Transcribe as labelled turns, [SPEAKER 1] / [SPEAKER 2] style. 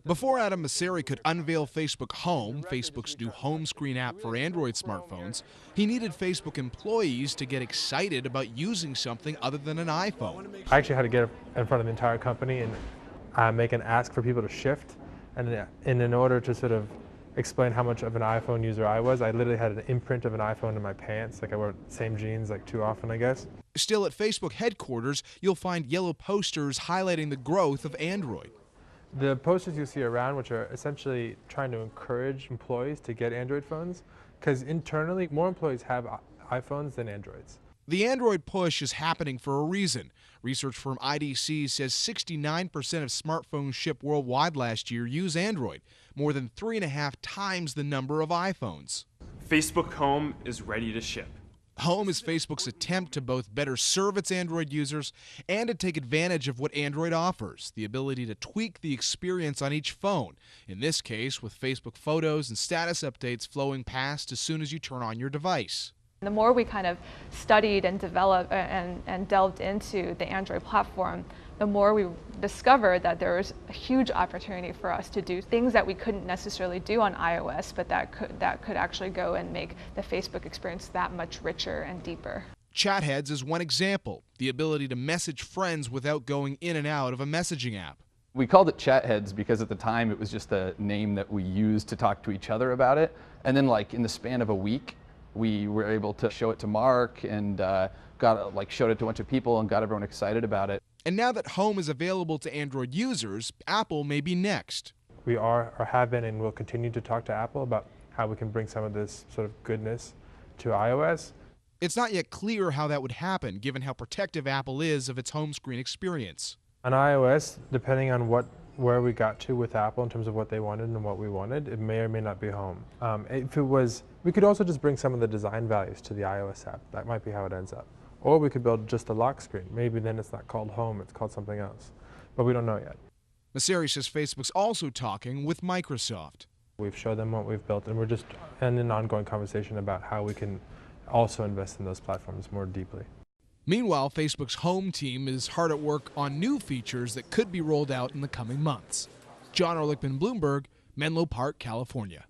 [SPEAKER 1] Before Adam Mosseri could unveil Facebook Home, Facebook's new home screen app for Android smartphones, he needed Facebook employees to get excited about using something other than an iPhone.
[SPEAKER 2] I actually had to get in front of the entire company and make an ask for people to shift. And in order to sort of explain how much of an iPhone user I was, I literally had an imprint of an iPhone in my pants. Like I wore the same jeans like too often, I guess.
[SPEAKER 1] Still, at Facebook headquarters, you'll find yellow posters highlighting the growth of Android.
[SPEAKER 2] The posters you see around, which are essentially trying to encourage employees to get Android phones, because internally, more employees have iPhones than Androids.
[SPEAKER 1] The Android push is happening for a reason. Research firm IDC says 69% of smartphones shipped worldwide last year use Android, more than 3.5 times the number of iPhones.
[SPEAKER 3] Facebook Home is ready to ship.
[SPEAKER 1] Home is Facebook's attempt to both better serve its Android users and to take advantage of what Android offers, the ability to tweak the experience on each phone, in this case with Facebook photos and status updates flowing past as soon as you turn on your device.
[SPEAKER 4] The more we kind of studied and developed and delved into the Android platform, the more we discovered that there was a huge opportunity for us to do things that we couldn't necessarily do on iOS, but that could actually go and make the Facebook experience that much richer and deeper.
[SPEAKER 1] Chatheads is one example, the ability to message friends without going in and out of a messaging app.
[SPEAKER 5] We called it Chatheads because at the time it was just a name that we used to talk to each other about it. And then like in the span of a week, we were able to show it to Mark and showed it to a bunch of people and got everyone excited about it.
[SPEAKER 1] And now that Home is available to Android users, Apple may be next.
[SPEAKER 2] We are or have been and will continue to talk to Apple about how we can bring some of this sort of goodness to iOS.
[SPEAKER 1] It's not yet clear how that would happen, given how protective Apple is of its home screen experience.
[SPEAKER 2] On iOS, depending on where we got to with Apple in terms of what they wanted and what we wanted, it may or may not be Home. If it was, we could also just bring some of the design values to the iOS app. That might be how it ends up. Or we could build just a lock screen. Maybe then it's not called Home, it's called something else. But we don't know yet.
[SPEAKER 1] Mosseri says Facebook's also talking with Microsoft.
[SPEAKER 2] We've showed them what we've built, and we're just in an ongoing conversation about how we can also invest in those platforms more deeply.
[SPEAKER 1] Meanwhile, Facebook's Home team is hard at work on new features that could be rolled out in the coming months. John Ehrlichman, Bloomberg, Menlo Park, California.